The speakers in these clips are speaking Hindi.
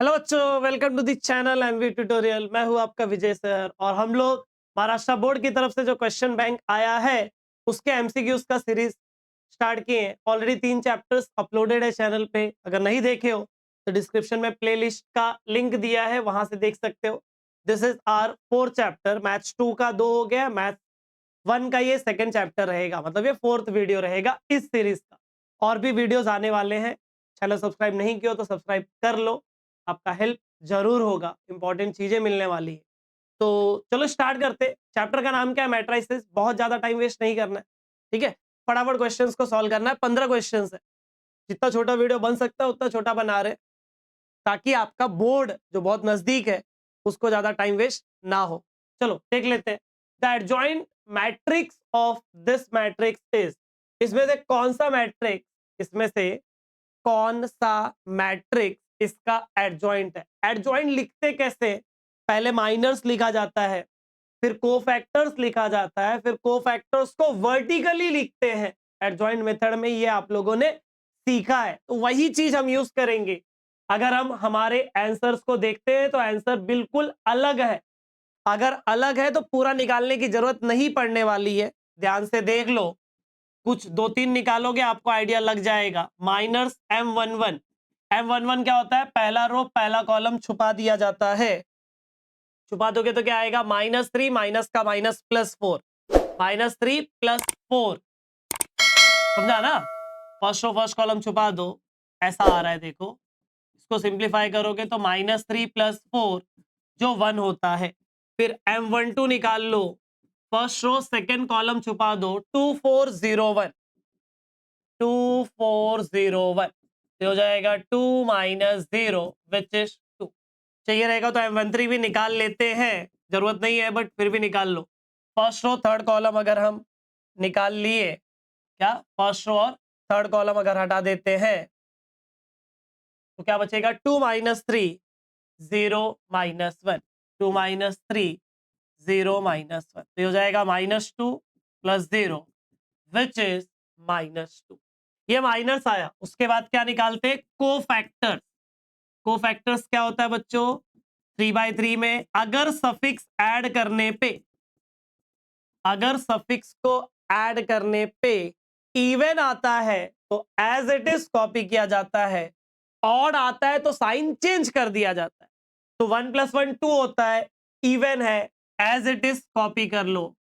हेलो बच्चों, welcome to the channel MV tutorial. मैं हूं आपका विजय सर और हम लोग महाराष्ट्र बोर्ड की तरफ से जो क्वेश्चन बैंक आया है उसके एमसीक्यूज का सीरीज स्टार्ट किए हैं। ऑलरेडी 3 चैप्टर्स अपलोडेड है चैनल पे। अगर नहीं देखे हो तो डिस्क्रिप्शन में प्लेलिस्ट का लिंक दिया है, वहां से देख सकते हो। This is our 4 chapter. Maths 2 का 2 हो गया, मैथ्स 1 का ये सेकेंड चैप्टर रहेगा, मतलब ये 4th वीडियो रहेगा इस सीरीज का। और भी वीडियोस आने वाले हैं। चैनल सब्सक्राइब नहीं किया हो तो सब्सक्राइब कर लो, आपका हेल्प जरूर होगा, इंपॉर्टेंट चीजें मिलने वाली है। तो चलो स्टार्ट करते। चैप्टर का नाम क्या है? मैट्रिसेस। बहुत ज्यादा टाइम वेस्ट नहीं करना है, ठीक है। फटाफट क्वेश्चंस को सॉल्व करना है। 15 क्वेश्चंस है। जितना छोटा वीडियो बन सकता है उतना छोटा बना रहे, ताकि आपका बोर्ड जो बहुत नजदीक है उसको ज्यादा टाइम वेस्ट ना हो। चलो देख लेते हैं। The adjoint matrix of this matrix is, इसमें से कौन सा मैट्रिक्स, इसमें से कौन सा मैट्रिक्स इसका एडजॉइंट है? एडजॉइंट लिखते कैसे? पहले माइनर्स लिखा जाता है, फिर कोफैक्टर्स लिखा जाता है, फिर कोफैक्टर्स को वर्टिकली लिखते हैं एडजॉइंट मेथड में। ये आप लोगों ने सीखा है, तो वही चीज हम यूज करेंगे। अगर हम हमारे आंसर्स को देखते हैं तो आंसर बिल्कुल अलग है। अगर अलग है तो पूरा निकालने की जरूरत नहीं पड़ने वाली है। ध्यान से देख लो, कुछ 2-3 निकालोगे आपको आइडिया लग जाएगा। माइनस M11, M11 क्या होता है? पहला रो पहला कॉलम छुपा दिया जाता है। छुपा दोगे तो क्या आएगा? -3 माइनस का माइनस +4, -3 +4। समझा ना? फर्स्ट रो फर्स्ट कॉलम छुपा दो, ऐसा आ रहा है। देखो, इसको सिंप्लीफाई करोगे तो -3 +4 जो 1 होता है। फिर M12 निकाल लो, फर्स्ट रो सेकेंड कॉलम छुपा दो, 2401, 2401 हो जाएगा 2 - 0 विच इज 2। चाहिए रहेगा तो M13 भी निकाल लेते हैं, जरूरत नहीं है बट फिर भी निकाल लो। फर्स्ट रो थर्ड कॉलम अगर हम निकाल लिए, क्या फर्स्ट रो और थर्ड कॉलम अगर हटा देते हैं तो क्या बचेगा? 2 - 3 0 -1, 2 - 3 0 -1, तो हो जाएगा -2 + 0 विच इज -2। ये माइनस आया। उसके बाद क्या निकालते? कोफैक्टर्स। कोफैक्टर्स क्या होता है बच्चों? 3/3 में अगर सफिक्स ऐड करने पे, अगर सफिक्स को ऐड करने पे इवन आता है तो एज इट इज कॉपी किया जाता है। ऑड आता है तो साइन चेंज कर दिया जाता है। तो 1 + 1 2 होता है, इवन है, एज इट इज कॉपी कर लो।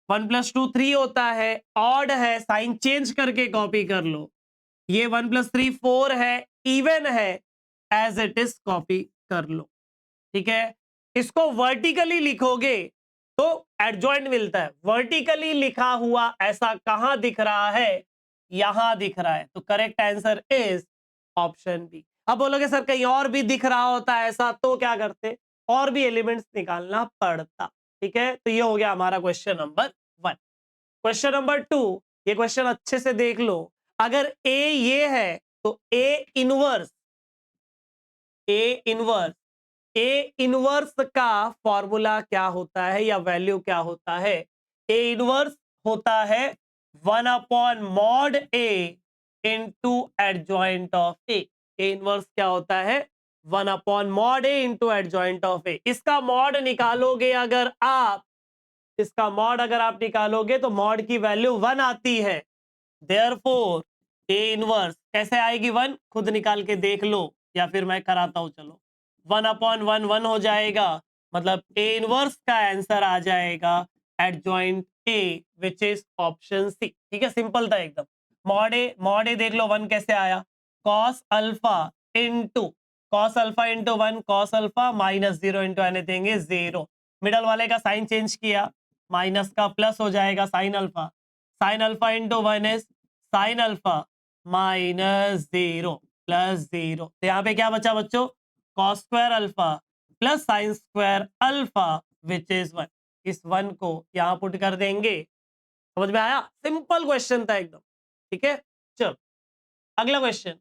1 + 2 3 होता है, ऑड है, साइन चेंज करके कॉपी कर लो। ये 1 + 3 4 है, इवन है, एज इट इज कॉपी कर लो। ठीक है। इसको वर्टिकली लिखोगे तो एडजॉइंट मिलता है। वर्टिकली लिखा हुआ ऐसा कहां दिख रहा है? यहां दिख रहा है। तो correct answer is option B. अब बोलोगे सर कहीं और भी दिख रहा होता है ऐसा, तो क्या करते? और भी एलिमेंट्स निकालना पड़ता। ठीक है, तो ये हो गया हमारा क्वेश्चन नंबर 1। क्वेश्चन नंबर 2, ये क्वेश्चन अच्छे से देख लो। अगर ए ये है तो ए इनवर्स का फॉर्मूला क्या होता है या वैल्यू क्या होता है? ए इनवर्स होता है 1/mod A into adjoint of A. A inverse क्या होता है? 1/mod A into adjoint of A. इसका मॉड निकालोगे अगर आप, इसका मॉड अगर आप निकालोगे तो मॉड की वैल्यू 1 आती है। देयरफॉर ए इनवर्स कैसे आएगी? 1 खुद निकाल के देख लो, या फिर मैं कराता हूं। चलो, 1/1 1 हो जाएगा, मतलब ए इनवर्स का आंसर आ जाएगा adjoint A which is option C. ठीक है, सिंपल था एकदम। मॉड ए देख लो 1 कैसे आया? Cos alpha into -1 cos alpha -0 into anything is 0। Middle वाले का साइन चेंज किया, माइनस का प्लस हो जाएगा sine alpha. Sine alpha into 1 is sine alpha -0 + 0। तो यहाँ पे क्या बचा बच्चों? Cos square alpha plus sine square alpha which is 1। इस 1 को यहाँ पुट कर देंगे। समझ में आया? सिंपल क्वेश्चन था एकदम। ठीक है, चलो अगला क्वेश्चन।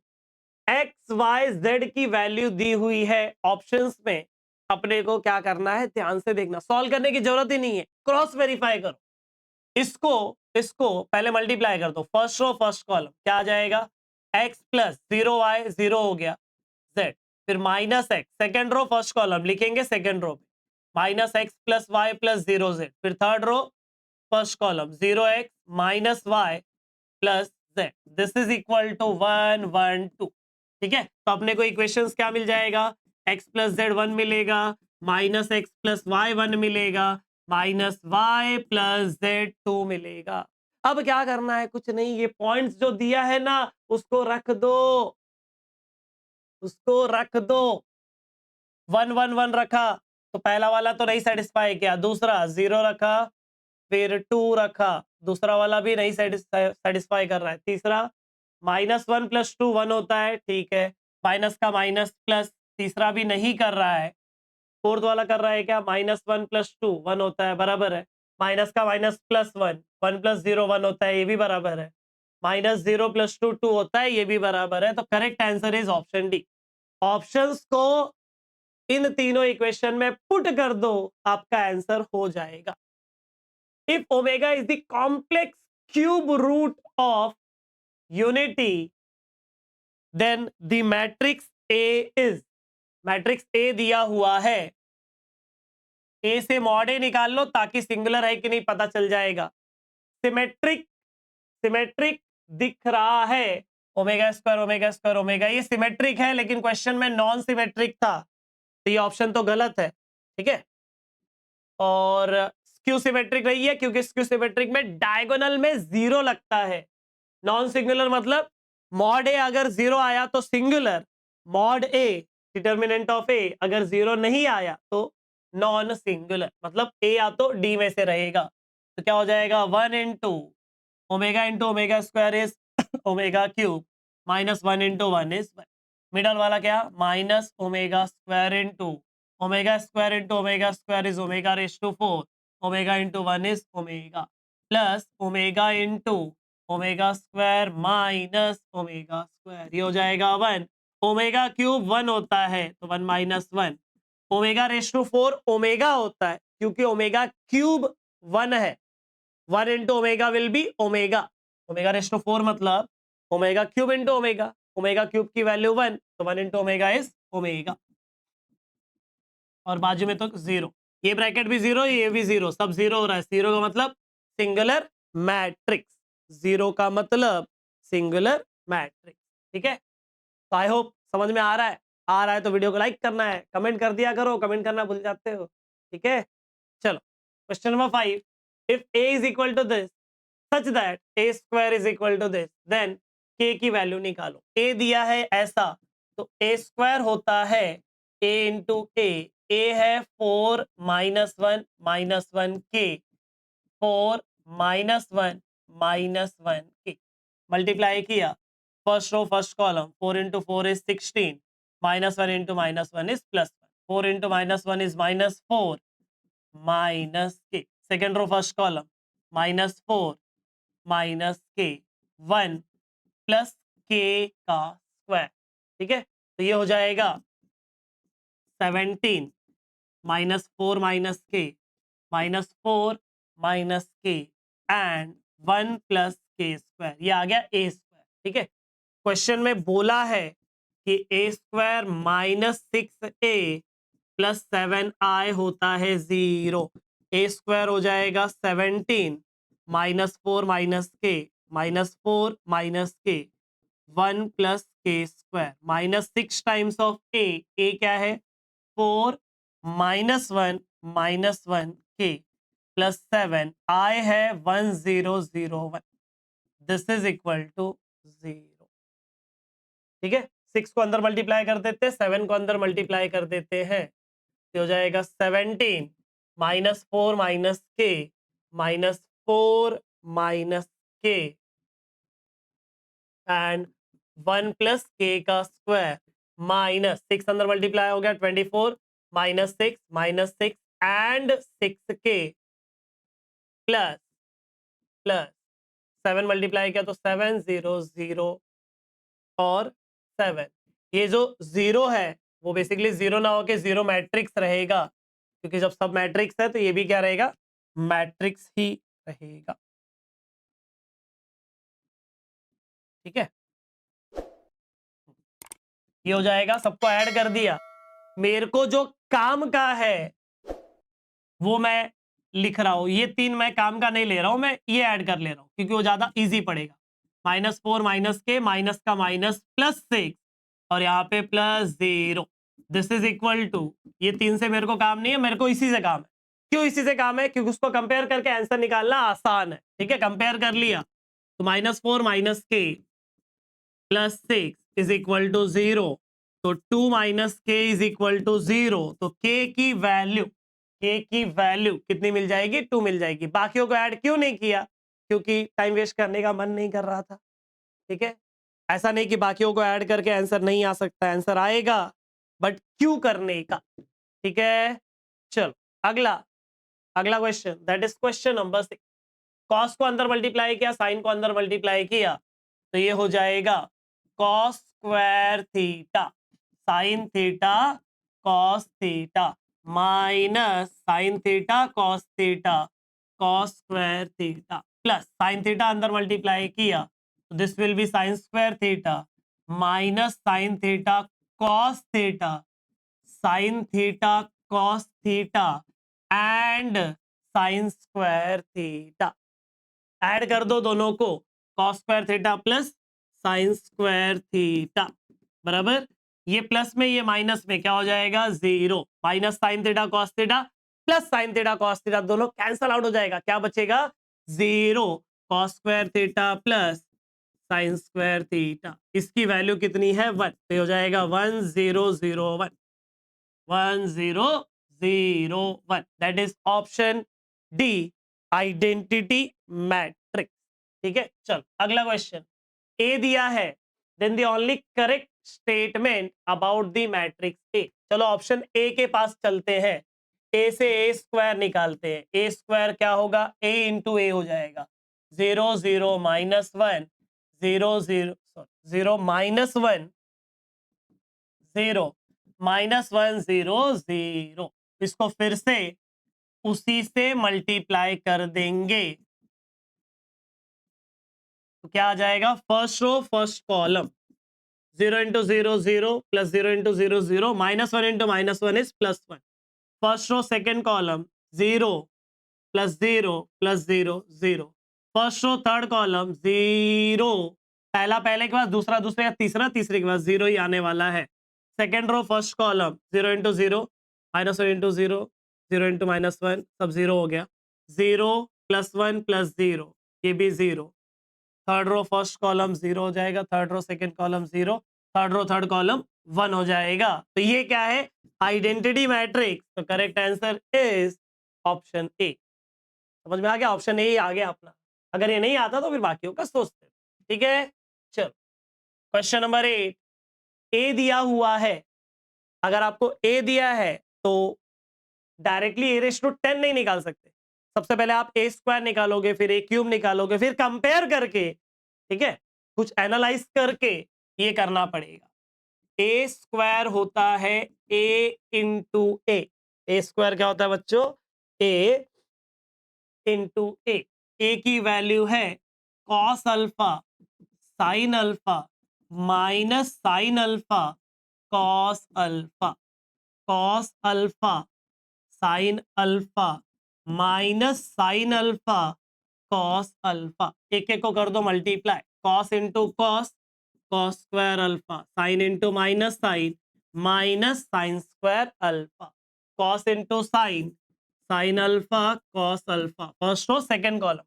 एक्स वाई जेड की वैल्यू दी हुई है ऑप्शंस में। अपने को क्या करना है? ध्यान से देखना, सॉल्व करने की जरूरत ही नहीं है, क्रॉस वेरीफाई करो। इसको इसको पहले मल्टीप्लाई कर दो। फर्स्ट रो फर्स्ट कॉलम क्या आ जाएगा? x + 0y 0 हो गया, z फिर minus x, second row first column लिखेंगे second row minus x plus y plus 0z, फिर third row first column 0x minus y plus z, this is equal to 1 1 2। ठीक है, तो अपने को इक्वेशंस क्या मिल जाएगा, x प्लस जेड 1 मिलेगा, माइनस एक्स प्लस वाई 1 मिलेगा, माइनस वाई प्लस जेड 2 मिलेगा। अब क्या करना है, कुछ नहीं, ये पॉइंट्स जो दिया है ना उसको रख दो, उसको रख दो। 1 1 1 रखा तो पहला वाला तो नहीं सेटिस्फाई किया, दूसरा 0 रखा, फिर 2 रखा, दूसरा वाला भी नहीं सेटिस्फाई कर रहा है, तीसरा -1 + 2 1 होता है, ठीक है, माइनस का माइनस प्लस, तीसरा भी नहीं कर रहा है, फोर्थ वाला कर रहा है क्या, -1 + 2 1 होता है, बराबर है, माइनस का माइनस प्लस 1 1 + 0 1 होता है, ये भी बराबर है, -0 + 2 2 होता है, ये भी बराबर है। तो correct answer is option D. Options को इन तीनों इक्वेशन में पुट कर दो, आपका आंसर हो जाएगा। If omega is the complex cube root of unity then the matrix A is, matrix A दिया हुआ है, ए से मॉड ए निकाल लो ताकि सिंगुलर है कि नहीं पता चल जाएगा। सिमेट्रिक, सिमेट्रिक दिख रहा है, omega square omega square omega, ये सिमेट्रिक है लेकिन क्वेश्चन में नॉन सिमेट्रिक था, तो ये ऑप्शन तो गलत है। ठीक है, और स्क्यू सिमेट्रिक रही है क्योंकि स्क्यू सिमेट्रिक में डायगोनल में 0 लगता है। नॉन सिंगुलर मतलब मॉड ए अगर 0 आया तो singular, mod A determinant of A अगर 0 नहीं आया तो नॉन सिंगुलर, मतलब ए या तो डी में से रहेगा। तो क्या हो जाएगा, 1 into omega square is omega cube, -1 into 1 is 1, middle वाला क्या, minus omega square into omega square is omega raise to 4, omega into 1 is omega, plus omega into omega square minus omega square, ये हो जाएगा 1, ओमेगा क्यूब 1 होता है तो 1 - 1, ओमेगा रेस टू 4 ओमेगा होता है क्योंकि ओमेगा क्यूब 1 है, 1 into omega will be omega, omega raise to 4 मतलब omega cube into omega, omega cube की वैल्यू 1 तो 1 इंटू ओमेगा इज ओमेगा, और बाजू में तो 0, ये ब्रैकेट भी 0 ये भी 0, सब 0 हो रहा है, 0 का मतलब सिंगुलर मैट्रिक्स, 0 का मतलब सिंगुलर मैट्रिक्स। ठीक है, तो आई होप समझ में आ रहा है, आ रहा है तो वीडियो को लाइक करना है, कमेंट कर दिया करो, कमेंट करना भूल जाते हो। ठीक है, चलो question number 5, if a is equal to this such that a square is equal to this then k की वैल्यू निकालो। a दिया है ऐसा तो a स्क्वायर होता है a इंटू a है 4 -1 k, 4 -1 k, मल्टीप्लाई किया, first row first column 4 into 4 is 16, -1 into -1 is +1, 4 into -1 is -4 minus k, second row first column -4 minus k 1 plus के का स्क्वायर। ठीक है, तो ये हो जाएगा 17 -4 -4 माइनस के एंड 1 प्लस के स्क्वायर, ये आ गया ए स्क्वायर। ठीक है, क्वेश्चन में बोला है कि ए स्क्वायर -6a प्लस 7i होता है 0, ए स्क्वायर हो जाएगा 17 -4 -4 माइनस के 1 प्लस के स्क्वायर, -6 टाइम्स ऑफ ए क्या है 4 -1 के प्लस 7 आई है 1001, दिस इज इक्वल टू 0। ठीक है, 6 को अंदर मल्टीप्लाई कर देते हैं, 7 को अंदर मल्टीप्लाई कर देते हैं, हो जाएगा 17 -4 -4 के एंड 1 प्लस के का स्क्वायर माइनस 6 अंदर मल्टीप्लाई हो गया 24 -6 एंड 6 के प्लस प्लस 7 मल्टीप्लाई किया तो 7 0 0 और 7, ये जो 0 है वो बेसिकली 0 ना होके 0 मैट्रिक्स रहेगा क्योंकि जब सब मैट्रिक्स है तो ये भी क्या रहेगा, मैट्रिक्स ही रहेगा। ठीक है, ये हो जाएगा, सबको ऐड कर दिया। मेरे को जो काम का है वो मैं लिख रहा हूं, ये 3 मैं काम का नहीं ले रहा हूं, मैं ये ऐड कर ले रहा हूं क्योंकि वो ज्यादा इजी पड़ेगा। -4 माइनस के माइनस का माइनस +6 और यहाँ पे +0, दिस इज इक्वल टू, ये 3 से मेरे को काम नहीं है, मेरे को इसी से काम है। क्यों इसी से काम है? क्योंकि उसको कंपेयर करके आंसर निकालना आसान है। ठीक है, कंपेयर कर लिया तो -4 माइनस के +6 इज इक्वल टू 0, तो 2 माइनस के इज इक्वल टू 0, तो के की वैल्यू कितनी मिल जाएगी? 2 मिल जाएगी। बाकियों को ऐड क्यों नहीं किया? क्योंकि टाइम वेस्ट करने का मन नहीं कर रहा था। ठीक है, ऐसा नहीं कि बाकियों को ऐड करके आंसर नहीं आ सकता, आंसर आएगा, बट क्यों करने का? ठीक है, चलो अगला अगला question, that is question number 6। Cos को अंदर मल्टीप्लाई किया, साइन को अंदर मल्टीप्लाई किया, तो ये हो जाएगा cos square theta sine theta cos theta minus sine theta cos square theta plus sine theta अंदर मल्टीप्लाई किया, तो this will be sign square theta minus sine theta cos theta sine theta cos theta and sign square theta. Add कर दो दोनों को, cos square theta plus sine square theta बराबर, ये प्लस में ये माइनस में क्या हो जाएगा? 0। Minus sine theta cos theta plus sine theta cos theta दोनों कैंसल आउट हो जाएगा, क्या बचेगा? 0। Cos square theta plus sine square theta, इसकी वैल्यू कितनी है? 1, तो हो जाएगा 1001 1001, that is option D, identity matrix. ठीक है, चलो अगला क्वेश्चन, ए दिया है, then the only correct statement about the matrix A. चलो ऑप्शन ए के पास चलते हैं, ए से ए स्क्वायर निकालते हैं, ए स्क्वायर क्या होगा? ए इंटू ए हो जाएगा, 0 0 -1 0 0 0 -1 0 -1 0 0, इसको फिर से उसी से मल्टीप्लाई कर देंगे, तो क्या आ जाएगा? First row first column, 0 into 0 0 plus 0 into 0 0 -1 into -1 is +1। First row second column 0 plus 0 plus 0 0। First row third column 0, पहला पहले के बाद दूसरा दूसरे का तीसरा तीसरे के बाद 0 ही आने वाला है। Second row first column 0 into 0 -1 into 0 0 into -1 सब 0 हो गया, 0 +1 प्लस 0 ये भी 0। थर्ड रो फर्स्ट कॉलम 0 हो जाएगा, third row second column 0, third row third column 1 हो जाएगा। तो ये क्या है? Identity matrix. तो correct answer is option A. समझ में आ गया? ऑप्शन ए आ गया अपना। अगर ये नहीं आता तो फिर बाकियों का सोचते। ठीक है, चलो क्वेश्चन नंबर 8, ए दिया हुआ है, अगर आपको ए दिया है तो डायरेक्टली ए रेस टू 10 नहीं निकाल सकते। सबसे पहले आप ए स्क्वायर निकालोगे, फिर ए क्यूब निकालोगे, फिर कंपेयर करके, ठीक है, कुछ एनालाइज करके ये करना पड़ेगा। ए स्क्वायर होता है ए इंटू ए। ए स्क्वायर क्या होता है बच्चों? ए इंटू ए। ए की वैल्यू है cos alpha sine alpha minus sine alpha cos alpha, cos alpha sine alpha minus sine alpha cos alpha. एक एक को कर दो multiply, cos into cos cos square alpha, sine into minus sine square alpha, cos into sine sine alpha cos alpha, first row second column,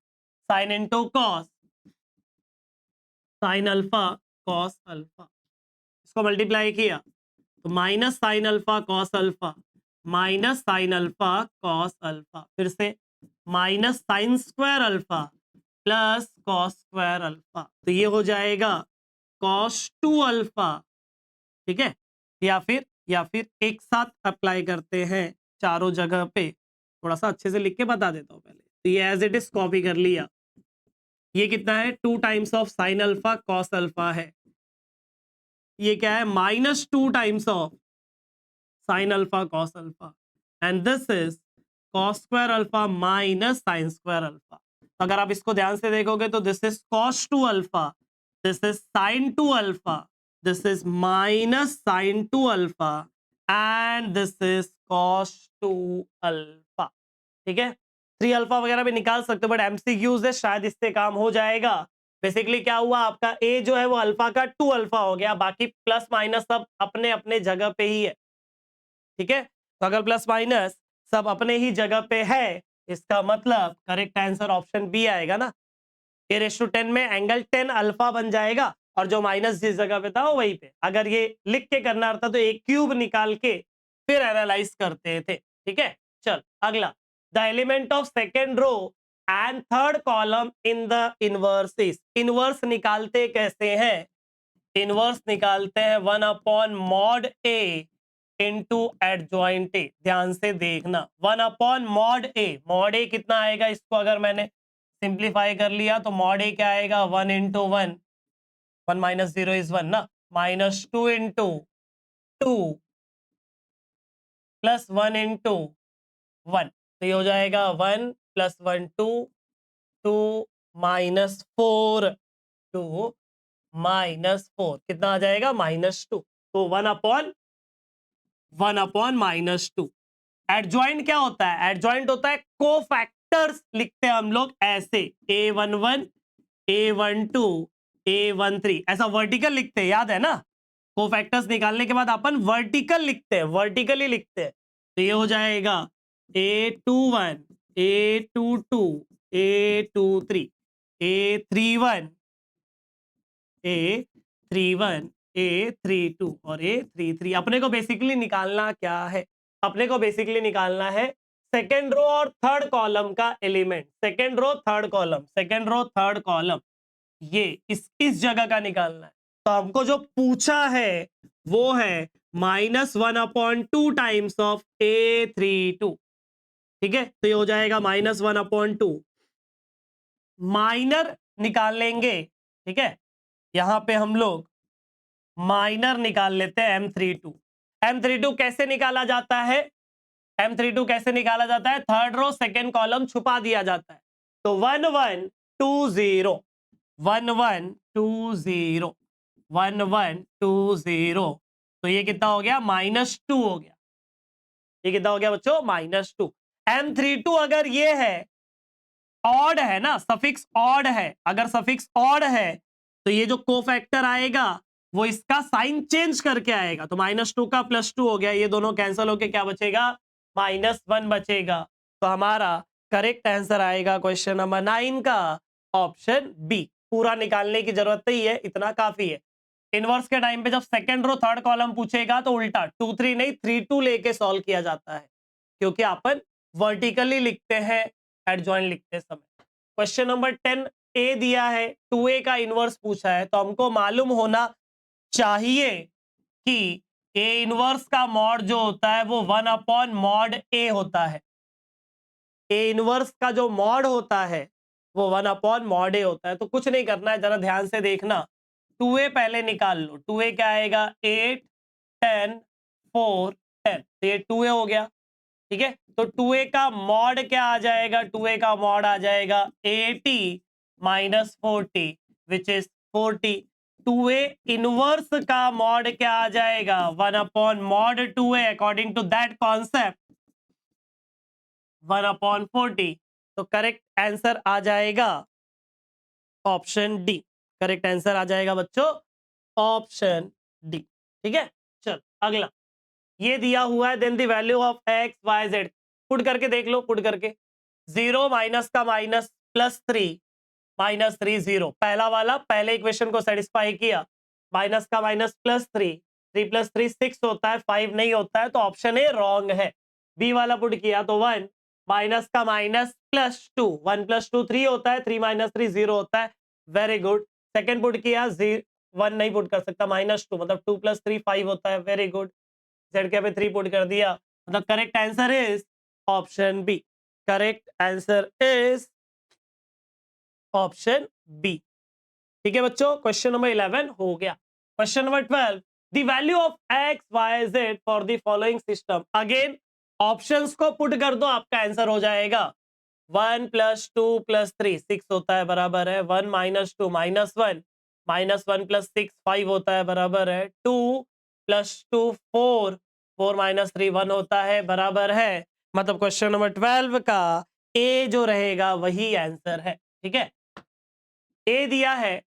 sine into cos sine alpha cos alpha, इसको मल्टीप्लाई किया तो minus sine alpha cos alpha minus sine alpha cos alpha, फिर से minus sine square alpha plus cos square alpha, तो ये हो जाएगा कॉस 2 अल्फा। ठीक है, या फिर एक साथ अप्लाई करते हैं चारों जगह पे, थोड़ा सा अच्छे से लिख के बता देता हूँ पहले। तो ये एज इट इज कॉपी कर लिया, ये कितना है? 2 times of sine alpha cos alpha है, ये क्या है? -2 times of sine alpha cos alpha, and this is cos square alpha minus sine square alpha. अगर आप इसको ध्यान से देखोगे तो this is cos 2 alpha, this is sine 2 alpha, this is minus sine 2 alpha and this is cos 2 alpha. ठीक है, 3 अल्फा वगैरह भी निकाल सकते हो, बट एमसीक्यूज है, शायद इससे काम हो जाएगा। बेसिकली क्या हुआ, आपका ए जो है वो अल्फा का 2 अल्फा हो गया, बाकी प्लस माइनस सब अपने अपने जगह पे ही है। ठीक है, तो अगर प्लस माइनस सब अपने ही जगह पे है, इसका मतलब करेक्ट आंसर ऑप्शन बी आएगा ना। ए रेस टू 10 में एंगल 10 अल्फा बन जाएगा, और जो माइनस जिस जगह पे था वो वहीं पे। अगर ये लिख के करना रहता तो एक क्यूब निकाल के फिर एनालाइज करते थे। ठीक है, चल अगला, the element of second row and third column in the inverse is. Inverse निकालते कैसे हैं, इनवर्स निकालते हैं 1 upon mod A into adjoint A. ध्यान से देखना, 1 अपॉन मॉड ए कितना आएगा, इसको अगर मैंने सिंप्लीफाई कर लिया तो मॉड ए क्या आएगा, 1 इंटू 1, 1 माइनस 0 इज 1 ना, माइनस 2 इंटू 2 प्लस 1 इंटू 1, तो ये हो जाएगा 1 प्लस 1 2, 2 माइनस 4, 2 माइनस 4 कितना आ जाएगा, -2। तो 1 अपॉन -2। एडजॉइंट क्या होता है, एडजॉइंट होता है कोफैक्टर्स, लिखते हैं हम लोग ऐसे, A11 A12 A13, ऐसा वर्टिकल लिखते हैं, याद है ना। कोफैक्टर्स निकालने के बाद अपन वर्टिकल लिखते हैं, वर्टिकली लिखते हैं। तो ये हो जाएगा A21 A22 A23 A31 A31 A32 और A33। अपने को बेसिकली निकालना क्या है, अपने को बेसिकली निकालना है सेकेंड रो और थर्ड कॉलम का element. Second row third column, second row third column, ये इस जगह का निकालना है। तो हमको जो पूछा है वो है -1/2 टाइम्स ऑफ A32। ठीक है, तो ये हो जाएगा -1/2। माइनर निकाल लेंगे। ठीक है, यहां पे हम लोग माइनर निकाल लेते हैं M32। M32 कैसे निकाला जाता है, M32 कैसे निकाला जाता है, थर्ड रो सेकेंड कॉलम छुपा दिया जाता है। तो 1120 1120 1120, तो ये कितना हो गया, -2 हो गया। ये कितना हो गया बच्चों, -2। M32 अगर ये है, ऑड है ना, सफिक्स ऑड है, अगर सफिक्स ऑड है तो ये जो कोफैक्टर आएगा वो इसका साइन चेंज करके आएगा। तो -2 का +2 हो गया, ये दोनों कैंसिल होके क्या बचेगा, -1 बचेगा। तो हमारा करेक्ट आंसर आएगा क्वेश्चन नंबर 9 का ऑप्शन बी। पूरा निकालने की जरूरत नहीं है, इतना काफी है। इनवर्स के टाइम पे जब सेकेंड रो थर्ड कॉलम पूछेगा तो उल्टा 2 3 नहीं 3 2 लेके सॉल्व किया जाता है, क्योंकि अपन वर्टिकली लिखते हैं एडजॉइंट लिखते समय। क्वेश्चन नंबर 10 ए दिया है, 2a का इनवर्स पूछा है, तो हमको मालूम होना चाहिए कि ए इनवर्स का मॉड जो होता है वो 1 अपॉन मॉड ए होता है। ए इनवर्स का जो मॉड होता है वो 1 अपॉन मॉड ए होता है। तो कुछ नहीं करना है, जरा ध्यान से देखना, 2a पहले निकाल लो। 2a क्या आएगा, 8 10 4 10, तो ये 2a हो गया। ठीक है, तो 2a का मॉड क्या आ जाएगा, 2a का मॉड आ जाएगा 80 minus 40 which is 40। 2a inverse का मॉड क्या आ जाएगा, 1 upon mod 2a, according to that concept 1 upon 40। तो करेक्ट आंसर आ जाएगा ऑप्शन डी। करेक्ट आंसर आ जाएगा बच्चों ऑप्शन डी। ठीक है, चल अगला, ये दिया हुआ है, then the value of X Y Z, put करके देख लो, पुट करके 0 माइनस का माइनस +3 -3 0, पहला वाला पहले इक्वेशन को सेटिस्फाई किया, माइनस का माइनस +3, 3 + 3 6 होता है, 5 नहीं होता है, तो ऑप्शन ए रॉन्ग है। बी वाला पुट किया तो 1 माइनस का माइनस +2, 1 + 2 3 होता है, 3 - 3 0 होता है, वेरी गुड। सेकेंड पुट किया 1 नहीं पुट कर सकता, -2 मतलब 2 + 3 5 होता है, वेरी गुड। जेड के पे 3 पुट कर दिया, मतलब correct answer is option B. Correct answer is option B. ठीक है बच्चों, क्वेश्चन नंबर 11 हो गया। Question number 12, the value of X Y Z for the following system. Again options को पुट कर दो, आपका आंसर हो जाएगा। 1 + 2 + 3 6 होता है, बराबर है 1 - 2 -1, -1 + 6 5 होता है, बराबर है 2 + 2 4, 4 - 3 1 होता है, बराबर है। मतलब क्वेश्चन नंबर 12 का ए जो रहेगा वही आंसर है। ठीक है, ए दिया है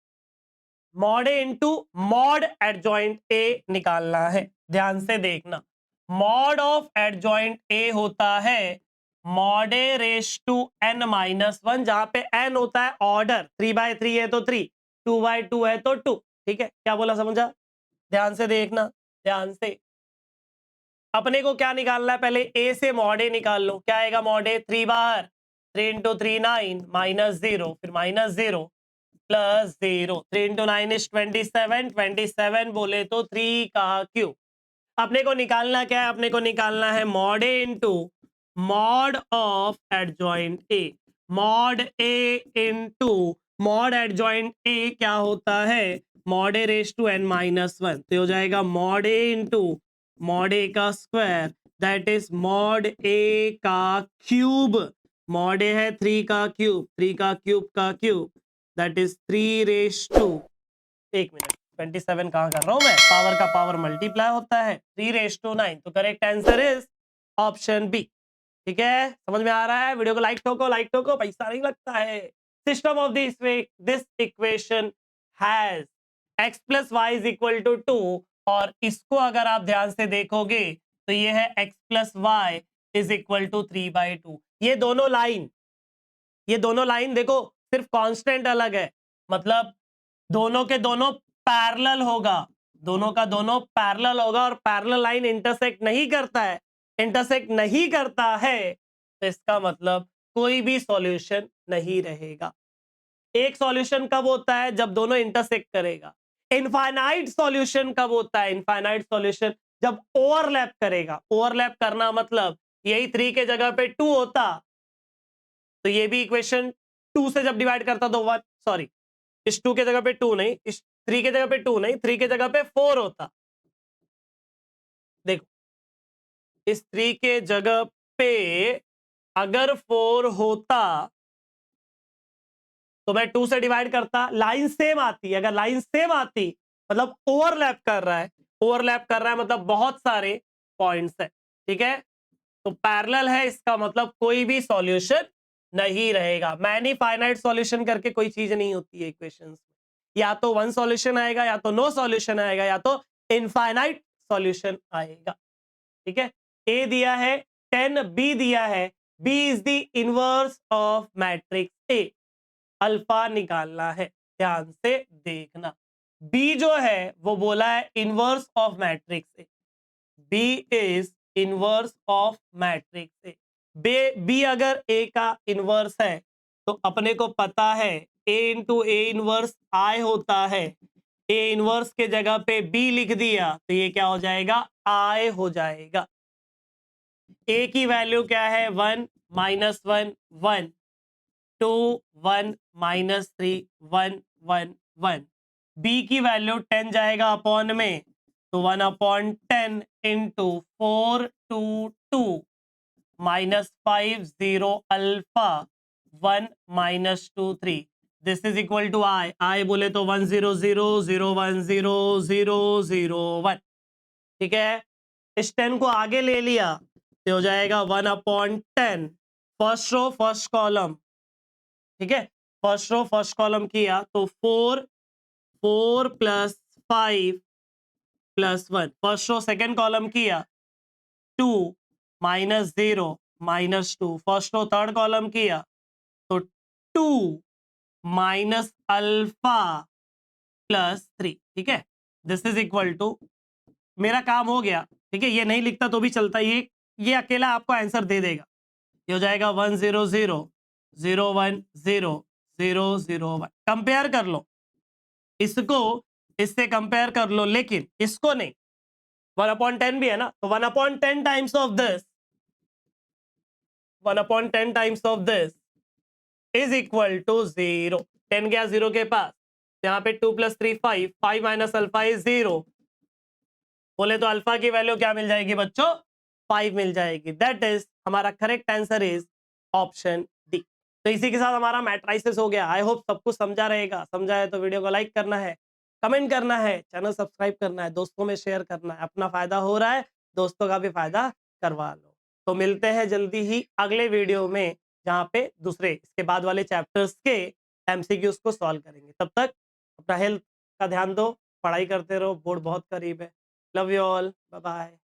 mod A into mod adjoint ए निकालना है। ध्यान से देखना, मॉड ऑफ एडजॉइंट ए होता है mod A raise to n -1, जहां पे n होता है ऑर्डर, 3/3 है तो 3, 2/2 है तो 2। ठीक है, क्या बोला, समझा? ध्यान से देखना, ध्यान से। अपने को क्या निकालना है, पहले ए से मॉड ए निकाल लो। क्या आएगा मॉड ए, 3 बार 3 × 3 9 -0, फिर -0 + 0, 3 × 9 is 27, 27 बोले तो 3 का क्यूब। अपने को निकालना क्या है, अपने को निकालना है mod A into mod of adjoint A. Mod A into mod adjoint A क्या होता है, mod A raise to n -1, तो हो जाएगा mod A into mod A का square, that is mod A का क्यूब। मॉड ए है 3 का क्यूब, 3 का cube, that is 3 raise to, एक मिनट, 27 कहां कर रहा हूं मैं, पावर का पावर मल्टीप्लाई होता है, 3/9। तो correct answer is option B. ठीक है, समझ में आ रहा है? वीडियो को लाइक ठोको, पैसा नहीं लगता है। System of this equation has x + y = 2, और इसको अगर आप ध्यान से देखोगे तो ये है x + y = 3/2। ये दोनों लाइन देखो, सिर्फ कांस्टेंट अलग है, मतलब दोनों के दोनों पैरेलल होगा, दोनों का दोनों पैरेलल होगा, और पैरेलल लाइन इंटरसेक्ट नहीं करता है, इंटरसेक्ट नहीं करता है, तो इसका मतलब कोई भी सॉल्यूशन नहीं रहेगा। एक सॉल्यूशन कब होता है, जब दोनों इंटरसेक्ट करेगा। इनफाइनाइट सॉल्यूशन कब होता है, इनफाइनाइट सॉल्यूशन जब ओवरलैप करेगा। ओवरलैप करना मतलब यही 3 के जगह पे 2 होता, तो ये भी इक्वेशन 2 से जब डिवाइड करता तो 1, सॉरी, इस 2 के जगह पे 2 नहीं, इस 3 के जगह पे 2 नहीं, 3 के जगह पे 4 होता। देखो, इस 3 के जगह पे अगर 4 होता तो मैं 2 से डिवाइड करता, लाइन सेम आती। अगर लाइन सेम आती मतलब ओवरलैप कर रहा है, ओवरलैप कर रहा है मतलब बहुत सारे पॉइंट्स है। ठीक है, तो पैरेलल है, इसका मतलब कोई भी सॉल्यूशन नहीं रहेगा। मैनी फाइनाइट सॉल्यूशन करके कोई चीज नहीं होती है इक्वेशंस। या तो 1 सॉल्यूशन आएगा, या तो नो सॉल्यूशन आएगा, या तो इनफाइनाइट सॉल्यूशन आएगा। ठीक है, ए दिया है 10, बी दिया है, B is the inverse of matrix A. Alpha निकालना है, ध्यान से देखना। बी जो है वो बोला है inverse of matrix A, B is inverse of matrix A. B अगर ए का इनवर्स है तो अपने को पता है ए इंटू ए इनवर्स आई होता है। ए इनवर्स के जगह पे बी लिख दिया तो ये क्या हो जाएगा, आई हो जाएगा। ए की वैल्यू क्या है, 1 -1 1, 2 1 -3 1 1 1। बी की वैल्यू 10 जाएगा अपॉन में, तो 1/10 into 4 2 2 -5 0 alpha 1 -2 3, this is equal to I. I बोले तो 1 0 0 0 1 0 0 0 1। ठीक है, इस 10 को आगे ले लिया तो हो जाएगा 1/10, फर्स्ट रो फर्स्ट कॉलम। ठीक है, फर्स्ट रो फर्स्ट कॉलम किया तो 4 4 + 5 + 1, फर्स्ट रो सेकेंड कॉलम किया 2 -0 -2, फर्स्ट रो थर्ड कॉलम किया तो 2 अल्फा +3। ठीक है, दिस इज इक्वल टू, मेरा काम हो गया। ठीक है, ये नहीं लिखता तो भी चलता, ये अकेला आपको आंसर दे देगा। ये हो जाएगा 1 0 0 0 1 0 0 0 1। कंपेयर कर लो इसको, इससे कंपेयर कर लो, लेकिन इसको नहीं। 1/10 भी है ना, तो 1/10 times of this, 1/10 times of this is equal to 0। 10 गया 0 के पास, यहाँ पे 2 + 3 5, 5 - अल्फा इज 0, बोले तो अल्फा की वैल्यू क्या मिल जाएगी बच्चों, 5 मिल जाएगी। दैट इज हमारा correct answer is option D. तो इसी के साथ हमारा मैट्राइसिस हो गया। आई होप सब कुछ समझा रहेगा, समझा है तो वीडियो को लाइक करना है। कमेंट करना है, चैनल सब्सक्राइब करना है, दोस्तों में शेयर करना है। अपना फ़ायदा हो रहा है, दोस्तों का भी फ़ायदा करवा लो। तो मिलते हैं जल्दी ही अगले वीडियो में, जहाँ पे दूसरे इसके बाद वाले चैप्टर्स के एमसीक्यूज़ को सॉल्व करेंगे। तब तक अपना हेल्थ का ध्यान दो, पढ़ाई करते रहो, बोर्ड बहुत करीब है। Love you all, bye bye.